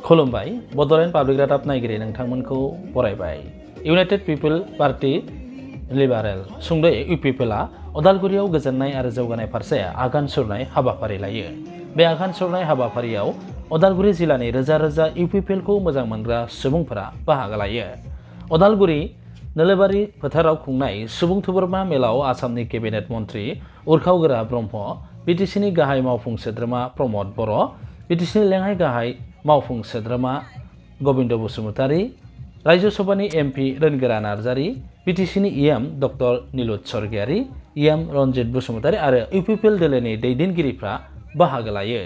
खुलुमबाय बड'लेण्ड पाब्लिक रादाब नायगिरि नोंथांमोनखौ बरायबाय। इउनाइटेड पिपल पार्टी लिबारेल सुंद'यै इउपिपिएलआ उदालगुरियाव गोजोननाय आरो जौगानाय फारसे आगान सुरनाय हाबाफारि लायो। बे आगान सुरनाय हाबाफारियाव उदालगुरि जिल्लानि रोजा रोजा इउपिपिएलखौ मोजां मोनग्रा सुबुंफोरा बाहागो लायो। उदालगुरि नोलोबारि फोथाराव खुंनाय सुबुं थुबुरमा मेलाव आसामनि केबिनेट मन्त्रि उरखावगोरा ब्रह्म, बिटिसिनि गाहाय मावफुं सोद्रोमा प्रमद बर', बिटिसिनि लेङाइ गाहाय मावफुं सोद्रोमा गबिन्द बसुमतारी, राज्य सभानि एमपि रोनगोरा नार्जारी, बिटिसिनि इएम डक्टर नीलुत स्वर्गियारी, इएम रन्जित बसुमतारी आरो इउपिपिएल दोलोनि दैदेनगिरिफ्रा बाहागो लायो।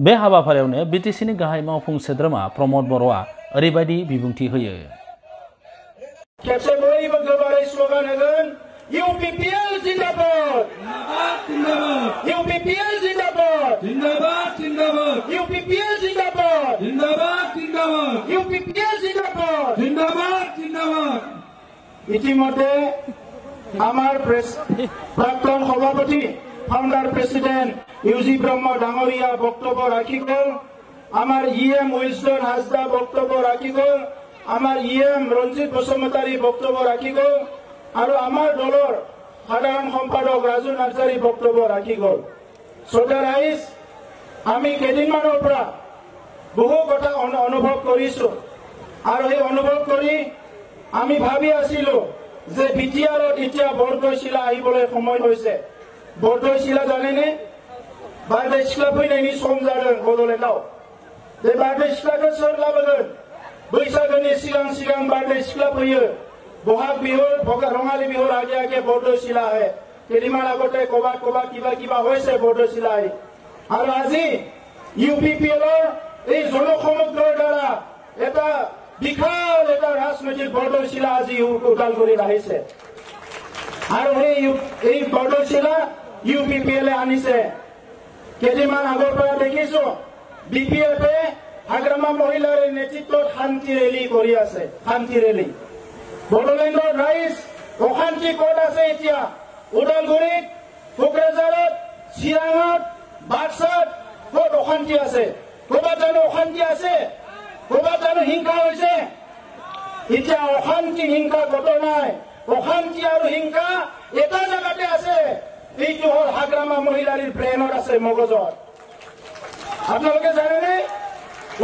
बे हाबाफारियावनो बिटिसिनि गाहाय मावफुं सोद्रोमा प्रमद बर'आ ओरैबायदि बिबुंथि होयो। खेबसे बयबो गोबारै स्लगान होगोन, इउपिपिएल जिन्दाबाद, इउपिपिएल जिन्दाबाद, इउपिपिएल जिन्दाबाद, इउपिपिएल जिन्दाबाद। ইতিমধ্যে আমার প্রাক্তন সভাপতি ফাউন্ডার প্রেসিডেন্ট ইউজি ব্রহ্ম ডাঙরিয়া বক্তব্য রাখি গল, আমার ইএম উইলসন হাজদা বক্তব্য রাখি গল, আমার ইএম রঞ্জিত বসুমতাৰী বক্তব্য ৰাখি গল আৰু আমাৰ দলৰ সাধাৰণ সম্পাদক ৰাজু নাৰ্জাৰী বক্তব্য ৰাখি গল। শ্ৰোতা ৰাইজ, আমি কেইদিনমানৰ পৰা বহু কথা অনুভৱ কৰিছো আৰু এই অনুভৱ কৰি আমি ভাবি আছিলো যে বিটিআৰত এতিয়া বৰদৈচিলা আহিবলৈ সময় হৈছে। बरदयसिला जाने बारदै सिख्ला फैनायनि सम जादों बड'लेण्डआव। बे बारदै सिख्लाखौ सोर लाबोगोन? बैसागोनि सिगां सिगां बारदै सिख्ला फैयो। बहाग बिहुर रङाली बिहुर आगे आगे बरदयसिला आহে। কেইদিনমান আগতে ক'বাত কিবা কিবা হৈছে বৰদৈচিলা আহি। আৰু আজি ইউপিপিএলৰ এই জনসমুদ্ৰৰ দ্বাৰা এটা বিশাল এটা ৰাজনৈতিক বৰদৈচিলা আজি ওদালগুৰিত আহিছে। আৰু এই বৰদৈচিলা ইউপিপিএলে আনিছে। কেইদিনমান আগৰ পৰা দেখিছো বিপিএফে হাগ্ৰামা মহিলাৰ নেতৃত্বত শান্তি ৰেলী কৰি আছে। শান্তি ৰেলী। বডোলেণ্ডৰ ৰাইজ অশান্তি ক'ত আছে এতিয়া? ওদালগুৰিত, কোকৰাঝাৰত, চিৰাঙত, বাক্সাত ক'ত অশান্তি আছে? ক'ৰবাত জানো অশান্তি আছে? ক'ৰবাত জানো হিংসা হৈছে? এতিয়া অশান্তি হিংসা ক'ত নাই। অশান্তি আৰু হিংসা এটা জাগাতে আছে। এইটো হল হাগ্ৰামা মহিলাৰ ব্ৰেইনত আছে, মগজত। আপোনালোকে জানেনে?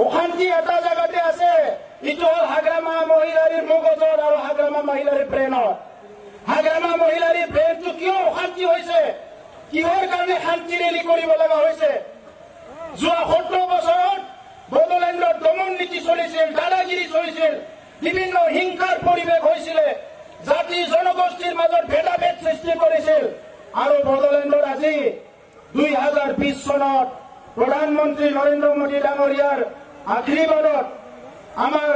অশান্তি এটা জাগাতে আছে। এইটো হল হাগ্ৰামা মহিলাৰ মগজত আৰু হাগ্ৰামা মহিলাৰ ব্ৰেইনত। হাগ্ৰামা মহিলাৰ ব্ৰেইনটো কিয় অশান্তি হৈছে? কিহৰ কাৰণে শান্তি ৰেলী কৰিব লগা হৈছে? যোৱা 17 বছৰত বডোলেণ্ডত দমন নীতি চলিছিল, দাদাগিৰি চলিছিল, বিভিন্ন হিংসাৰ পৰিৱেশ হৈছিলে, জাতি জনগোষ্ঠীৰ মাজত ভেদাভেদ সৃষ্টি কৰিছিল। আৰু বডোলেণ্ডত আজি 2020 চনত প্ৰধানমন্ত্ৰী নৰেন্দ্ৰ মোদী ডাঙৰীয়াৰ আশীৰ্বাদত, আমাৰ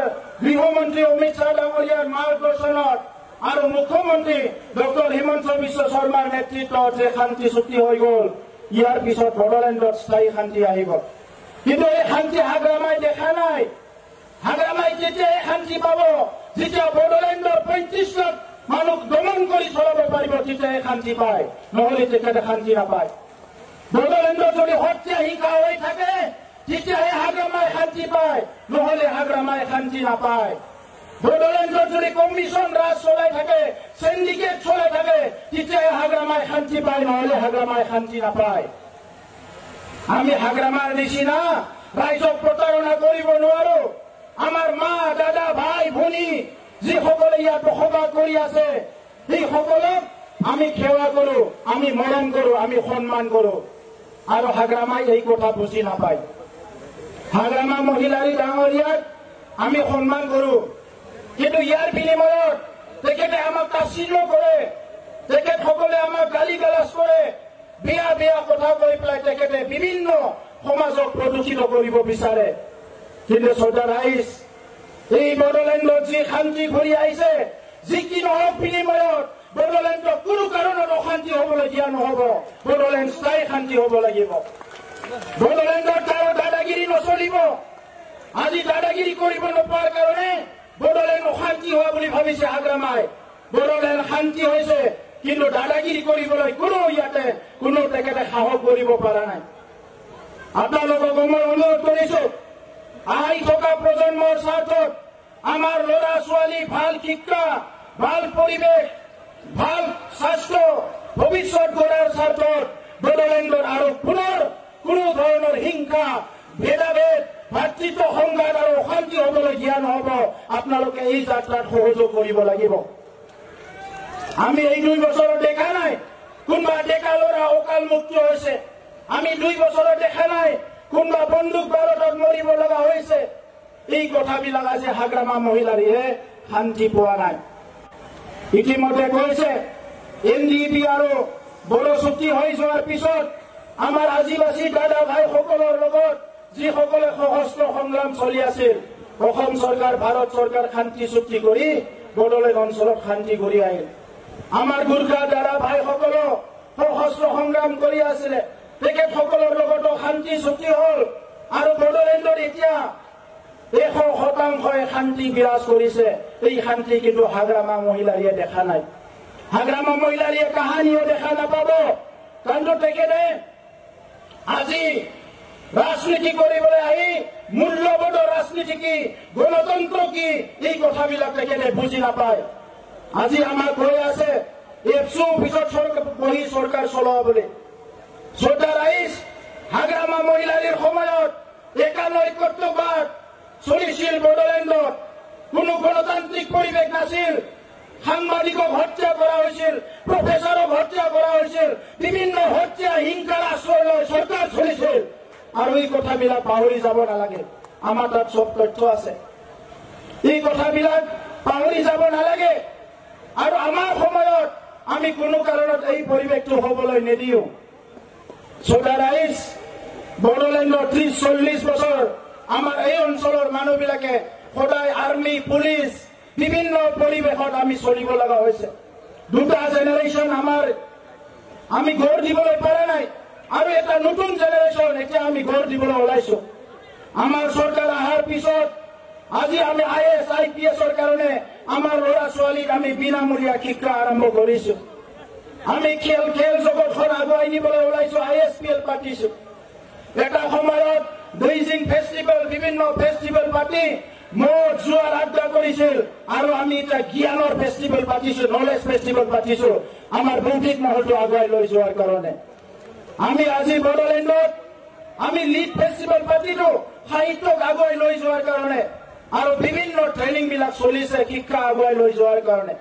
গৃহমন্ত্ৰী অমিত শ্বাহ ডাঙৰীয়াৰ মাৰ্গদৰ্শনত আৰু মুখ্যমন্ত্ৰী ডক্টৰ হিমন্ত বিশ্ব শৰ্মাৰ নেতৃত্বত যে শান্তি চুক্তি হৈ গ'ল, ইয়াৰ পিছত বডোলেণ্ডত স্থায়ী শান্তি আহিব। কিন্তু এই শান্তি হাগ্ৰামাই দেখা নাই। হাগ্ৰামাই তেতিয়াই শান্তি পাব যেতিয়া বডোলেণ্ডৰ 35 লাখ মানুহ দমন কৰি চলাব পাৰিব, তেতিয়াহে শান্তি পায়, নহলে তেখেতে শান্তি নাপায়। বডোলেণ্ডত যদি হত্যা হিংসা হৈ থাকে তেতিয়াহে হাগ্ৰামাই শান্তি পায়, নহলে হাগ্ৰামাই শান্তি নাপায়। বডোলেণ্ডত যদি কমিশন ৰাজ চলাই থাকে, সিন্ডিকেট চলাই থাকে, তেতিয়াহে হাগ্ৰামাই শান্তি পায়, নহলে হাগ্ৰামাই শান্তি নাপায়। আমি হাগ্ৰামাৰ নিচিনা ৰাইজক প্ৰতাৰণা কৰিব নোৱাৰো। আমাৰ মা, দাদা, ভাই, ভনী যিসকলে ইয়াত বসবাস কৰি আছে, এই সকলক আমি সেৱা কৰো, আমি মৰম কৰো, আমি সন্মান কৰো। আৰু হাগ্ৰামাই এই কথা বুজি নাপায়। হাগ্ৰামা মহিলাৰী ডাঙৰীয়াক আমি সন্মান কৰো, কিন্তু ইয়াৰ বিনিময়ত তেখেতে আমাক তাচ্ছিল্য কৰে, তেখেতসকলে আমাক গালি গালাজ কৰে, বেয়া বেয়া কথা কৈ পেলাই তেখেতে বিভিন্ন সমাজক প্ৰদূষিত কৰিব বিচাৰে। কিন্তু শ্ৰদ্ধা ৰাইজ, এই বড়োলেণ্ডত যি শান্তি ঘূৰি আহিছে, যি কি নহওক বিনিময়ত বড়োলেণ্ডত কোনো কাৰণত অশান্তি হবলৈ দিয়া নহব। বড়োলেণ্ড স্থায়ী শান্তি হব লাগিব। বড়োলেণ্ডত কাৰো দাদাগিৰি নচলিব। আজি দাদাগিৰি কৰিব নোপোৱাৰ কাৰণে বড়োলেণ্ড অশান্তি হোৱা বুলি ভাবিছে হাগ্ৰামাই। বড়োলেণ্ড শান্তি হৈছে, কিন্তু দাদাগিৰি কৰিবলৈ ইয়াতে কোনো তেখেতে সাহস কৰিব পৰা নাই। আপোনালোকক মই অনুৰোধ কৰিছো, আহি থকা প্ৰজন্মৰ স্বাৰ্থত, আমাৰ ল'ৰা ছোৱালী ভাল শিক্ষা, ভাল পৰিৱেশ, ভাল স্বাস্থ্য, ভৱিষ্যত গঢ়াৰ স্বাৰ্থত বড়োলেণ্ডত আৰু পুনৰ কোনো ধৰণৰ হিংসা, ভেদাভেদ, ভাতৃত্ব সংঘাত আৰু অশান্তি হবলৈ দিয়া নহব। আপোনালোকে এই যাত্ৰাত সহযোগ কৰিব লাগিব। আমি এই 2 বছৰত দেখা নাই কোনোবা ডেকা ল'ৰা অকাল মৃত্যু হৈছে। আমি 2 বছৰত দেখা নাই কোনোবা বন্দুক বাৰুদত মৰিব লগা হৈছে। এই কথাবিলাক আজি হাগ্ৰামা মহিলাৰীয়ে শান্তি পোৱা নাই। ইতিমধ্যে কৈছে NDP আৰু বড়ো চুক্তি হৈ যোৱাৰ পিছত আমাৰ আদিবাসী দাদা ভাইসকলৰ লগত যিসকলে সশস্ত্ৰ সংগ্ৰাম চলি আছিল, অসম চৰকাৰ, ভাৰত চৰকাৰ শান্তি চুক্তি কৰি বড়োলেণ্ড অঞ্চলত শান্তি ঘূৰি আহিল। আমাৰ গোৰ্খা দাদা ভাইসকলেও সশস্ত্ৰ সংগ্ৰাম কৰি আছিলে, তেখেতসকলৰ লগতো শান্তি চুক্তি হ'ল আৰু বড়োলেণ্ডত এতিয়া 100% শান্তি বিৰাজ কৰিছে। এই শান্তি কিন্তু হাগ্ৰামা মহিলাৰীয়ে দেখা নাই। হাগ্ৰামা মহিলাৰীয়ে কাহানিও দেখা নাপাব। কাৰণ তেখেতে আজি ৰাজনীতি কৰিবলৈ আহি মূল্যবোধৰ ৰাজনীতি কি, গণতন্ত্ৰ কি, এই কথাবিলাক তেখেতে বুজি নাপায়। আজি আমাক কৈ আছে এপছু পিছত বহি চৰকাৰ চলোৱা বুলি। শ্ৰদ্ধা ৰাইজ, হাগ্ৰামা মহিলাৰীৰ সময়ত একানৈকত্যবাদ চলিছিল বড়োলেণ্ডত। কোনো গণতান্ত্ৰিক পৰিৱেশ নাছিল। সাংবাদিকক হত্যা কৰা হৈছিল, প্ৰফেচাৰক হত্যা কৰা হৈছিল, বিভিন্ন হত্যা হিংসাৰ আশ্ৰয় লৈ চৰকাৰ চলিছিল। আৰু এই কথাবিলাক পাহৰি যাব নালাগে। আমাৰ তাত চব তথ্য আছে। এই কথাবিলাক পাহৰি যাব নালাগে। আৰু আমাৰ সময়ত আমি কোনো কাৰণত এই পৰিৱেশটো হবলৈ নিদিও। শ্ৰদ্ধা ৰাইজ, বড়োলেণ্ডৰ 30-40 বছৰ আমাৰ এই অঞ্চলৰ মানুহবিলাকে সদায় আৰ্মি, পুলিচ, বিভিন্ন পৰিৱেশত আমি চলিব লগা হৈছে। 2টা জেনেৰেশ্যন আমি গঢ় দিবলৈ পৰা নাই, আৰু এটা নতুন জেনেৰেশ্যন এতিয়া আমি গঢ় দিবলৈ ওলাইছো। আমাৰ চৰকাৰ অহাৰ পিছত আজি আমি IAS, IPSৰ কাৰণে আমাৰ ল'ৰা ছোৱালীক আমি বিনামূলীয়া শিক্ষা আৰম্ভ কৰিছো। আমি খেল জগতখন আগুৱাই নিবলৈ ওলাইছো, ISPL পাতিছো। এটা সময়ত বেইজিং ফেষ্টিভেল, বিভিন্ন ফেষ্টিভেল পাতি মদ জুৱাৰ আড্ডা কৰিছিল, আৰু আমি এতিয়া জ্ঞানৰ ফেষ্টিভেল পাতিছো, নলেজ ফেষ্টিভেল পাতিছো আমাৰ বৌদ্ধিক মহলটো আগুৱাই লৈ যোৱাৰ কাৰণে। আমি আজি বড়োলেণ্ডত আমি লিড ফেষ্টিভেল পাতিলো সাহিত্যক আগুৱাই লৈ যোৱাৰ কাৰণে, আৰু বিভিন্ন ট্ৰেইনিং বিলাক চলিছে শিক্ষা আগুৱাই লৈ যোৱাৰ কাৰণে।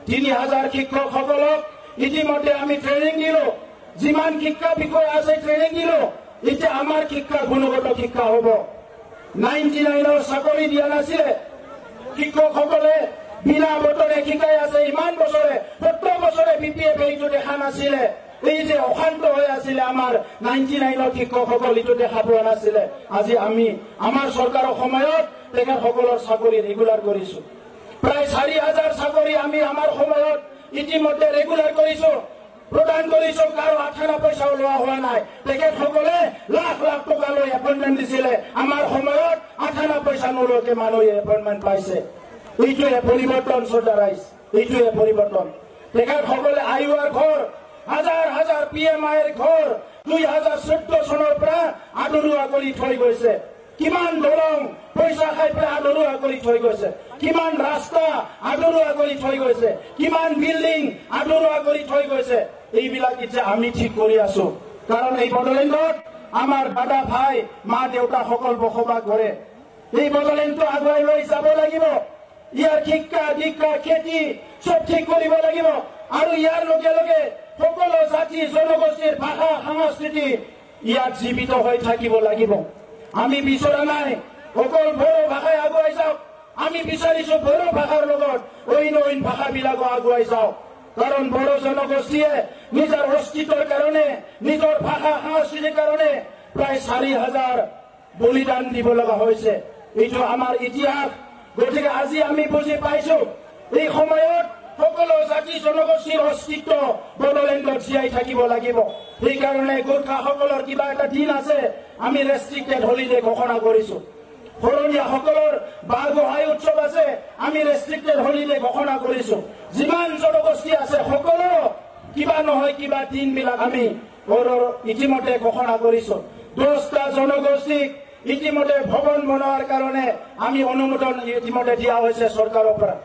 3000 শিক্ষকসকলক ইতিমধ্যে আমি ট্ৰেইনিং দিলো। যিমান শিক্ষা বিষয় আছে ট্ৰেইনিং দিলো। এতিয়া আমাৰ শিক্ষা গুণগত শিক্ষা হ'ব। 99ৰ চাকৰি দিয়া নাছিলে। শিক্ষকসকলে বিনা বতৰে শিকাই আছে ইমান বছৰে, 70 বছৰে BPF এইটো দেখা নাছিলে। এই যে অশান্ত হৈ আছিলে আমাৰ 99ৰ শিক্ষকসকল, এইটো দেখা পোৱা নাছিলে। আজি আমি আমাৰ চৰকাৰৰ সময়ত তেখেতসকলৰ চাকৰি ৰেগুলাৰ কৰিছো। প্ৰায় 4000 চাকৰি আমি আমাৰ সময়ত ইতিমধ্যে ৰেগুলাৰ কৰিছো, প্ৰদান কৰিছো। কাৰো 18 পইচাও লোৱা হোৱা নাই। তেখেতসকলে লাখ লাখ টকা লৈ এপইণ্টমেণ্ট দিছিলে। আমাৰ সময়ত 18 পইচা নোলোৱাকে মানুহে এপইণ্টমেণ্ট পাইছে। এইটোৱে পৰিৱৰ্তন শ্ৰদ্ধা ৰাইজ, এইটোৱে পৰিৱৰ্তন। তেখেতসকলে আইৱাৰ ঘৰ, হাজাৰ PMIৰ ঘৰ 2014 চনৰ পৰা আদৰুৱা কৰি থৈ গৈছে। কিমান দলং পইচা খাই পেলাই আদৰুৱা কৰি থৈ গৈছে, কিমান ৰাস্তা আদৰুৱা কৰি থৈ গৈছে, কিমান বিল্ডিং আদৰুৱা কৰি থৈ গৈছে। এইবিলাক এতিয়া আমি ঠিক কৰি আছো। কাৰণ এই বড়োলেণ্ডত আমাৰ দাদা ভাই, মা দেউতাসকল বসবাস কৰে। এই বড়োলেণ্ডটো আগুৱাই লৈ যাব লাগিব। ইয়াৰ শিক্ষা দীক্ষা খেতি চব ঠিক কৰিব লাগিব। আৰু ইয়াৰ লগে লগে সকলো জাতি জনগোষ্ঠীৰ ভাষা সংস্কৃতি ইয়াত জীৱিত হৈ থাকিব লাগিব। আমি বিচৰা নাই অকল বড়ো ভাষাই আগুৱাই যাওক, আমি বিচাৰিছো বড়ো ভাষাৰ লগত অইন ভাষাবিলাকো আগুৱাই যাওক কাৰণ বড়ো জনগোষ্ঠীয়ে নিজৰ অস্তিত্বৰ কাৰণে নিজৰ ভাষা সংস্কৃতিৰ কাৰণে প্ৰায় 4,000 বলিদান দিব লগা হৈছে এইটো আমাৰ ইতিহাস গতিকে আজি আমি বুজি পাইছো এই সময়ত সকলো জাতি জনগোষ্ঠীৰ অস্তিত্ব বড়োলেণ্ডত জীয়াই থাকিব লাগিব সেইকাৰণে গোৰ্খাসকলৰ কিবা এটা দিন আছে আমি ৰেষ্ট্ৰিক্টেড হলিডে ঘোষণা কৰিছো শৰণীয়াসকলৰ বাগহাই উৎসৱ আছে আমি ৰেষ্ট্ৰিক্টেড হলিডে ঘোষণা কৰিছো যিমান জনগোষ্ঠী আছে সকলো কিবা নহয় কিবা দিনবিলাক আমি ইতিমধ্যে ঘোষণা কৰিছো 10টা জনগোষ্ঠীক ইতিমধ্যে ভৱন বনোৱাৰ কাৰণে আমি অনুমোদন ইতিমধ্যে দিয়া হৈছে চৰকাৰৰ পৰা